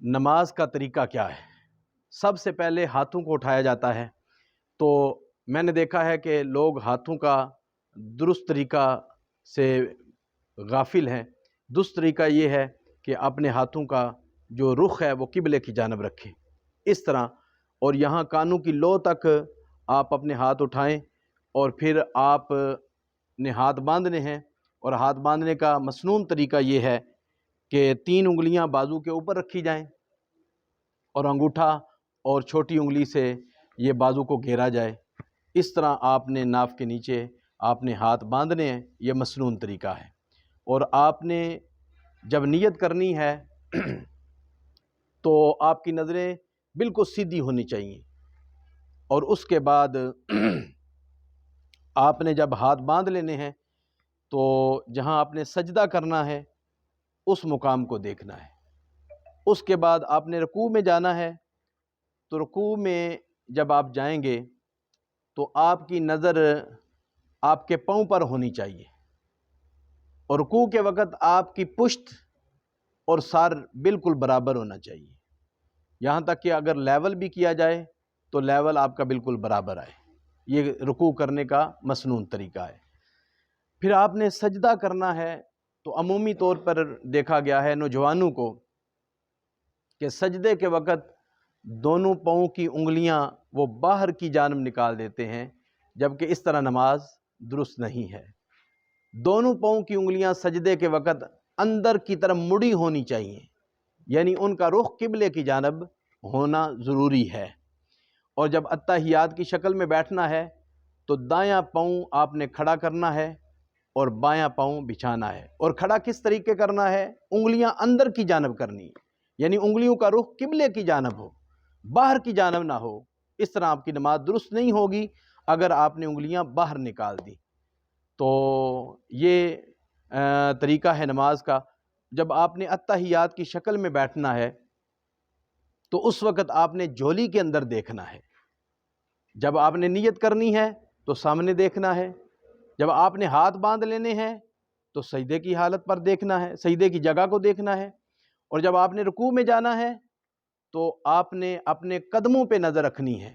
نماز کا طریقہ کیا ہے؟ سب سے پہلے ہاتھوں کو اٹھایا جاتا ہے۔ تو میں نے دیکھا ہے کہ لوگ ہاتھوں کا درست طریقہ سے غافل ہیں۔ درست طریقہ یہ ہے کہ اپنے ہاتھوں کا جو رخ ہے وہ قبلے کی جانب رکھیں، اس طرح، اور یہاں کانوں کی لو تک آپ اپنے ہاتھ اٹھائیں، اور پھر آپ نے ہاتھ باندھنے ہیں۔ اور ہاتھ باندھنے کا مسنون طریقہ یہ ہے کہ 3 انگلیاں بازو کے اوپر رکھی جائیں اور انگوٹھا اور چھوٹی انگلی سے یہ بازو کو گھیرا جائے۔ اس طرح آپ نے ناف کے نیچے آپ نے ہاتھ باندھنے ہیں، یہ مسنون طریقہ ہے۔ اور آپ نے جب نیت کرنی ہے تو آپ کی نظریں بالکل سیدھی ہونی چاہیے، اور اس کے بعد آپ نے جب ہاتھ باندھ لینے ہیں تو جہاں آپ نے سجدہ کرنا ہے اس مقام کو دیکھنا ہے۔ اس کے بعد آپ نے رکوع میں جانا ہے، تو رکوع میں جب آپ جائیں گے تو آپ کی نظر آپ کے پاؤں پر ہونی چاہیے، اور رکوع کے وقت آپ کی پشت اور سر بالکل برابر ہونا چاہیے، یہاں تک کہ اگر لیول بھی کیا جائے تو لیول آپ کا بالکل برابر آئے۔ یہ رکوع کرنے کا مسنون طریقہ ہے۔ پھر آپ نے سجدہ کرنا ہے، تو عمومی طور پر دیکھا گیا ہے نوجوانوں کو کہ سجدے کے وقت دونوں پاؤں کی انگلیاں وہ باہر کی جانب نکال دیتے ہیں، جبکہ اس طرح نماز درست نہیں ہے۔ دونوں پاؤں کی انگلیاں سجدے کے وقت اندر کی طرف مڑی ہونی چاہیے، یعنی ان کا رخ قبلے کی جانب ہونا ضروری ہے۔ اور جب اتحیات کی شکل میں بیٹھنا ہے تو دایاں پاؤں آپ نے کھڑا کرنا ہے اور بایاں پاؤں بچھانا ہے۔ اور کھڑا کس طریقے کرنا ہے؟ انگلیاں اندر کی جانب کرنی، یعنی انگلیوں کا رخ قبلے کی جانب ہو، باہر کی جانب نہ ہو۔ اس طرح آپ کی نماز درست نہیں ہوگی اگر آپ نے انگلیاں باہر نکال دی۔ تو یہ طریقہ ہے نماز کا۔ جب آپ نے اتحیات کی شکل میں بیٹھنا ہے تو اس وقت آپ نے جھولی کے اندر دیکھنا ہے۔ جب آپ نے نیت کرنی ہے تو سامنے دیکھنا ہے۔ جب آپ نے ہاتھ باندھ لینے ہیں تو سجدے کی حالت پر دیکھنا ہے، سجدے کی جگہ کو دیکھنا ہے۔ اور جب آپ نے رکوع میں جانا ہے تو آپ نے اپنے قدموں پہ نظر رکھنی ہے،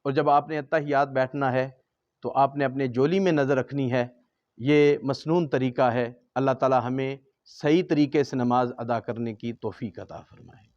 اور جب آپ نے اتحیات بیٹھنا ہے تو آپ نے اپنے جولی میں نظر رکھنی ہے۔ یہ مسنون طریقہ ہے۔ اللہ تعالی ہمیں صحیح طریقے سے نماز ادا کرنے کی توفیق عطا فرمائے۔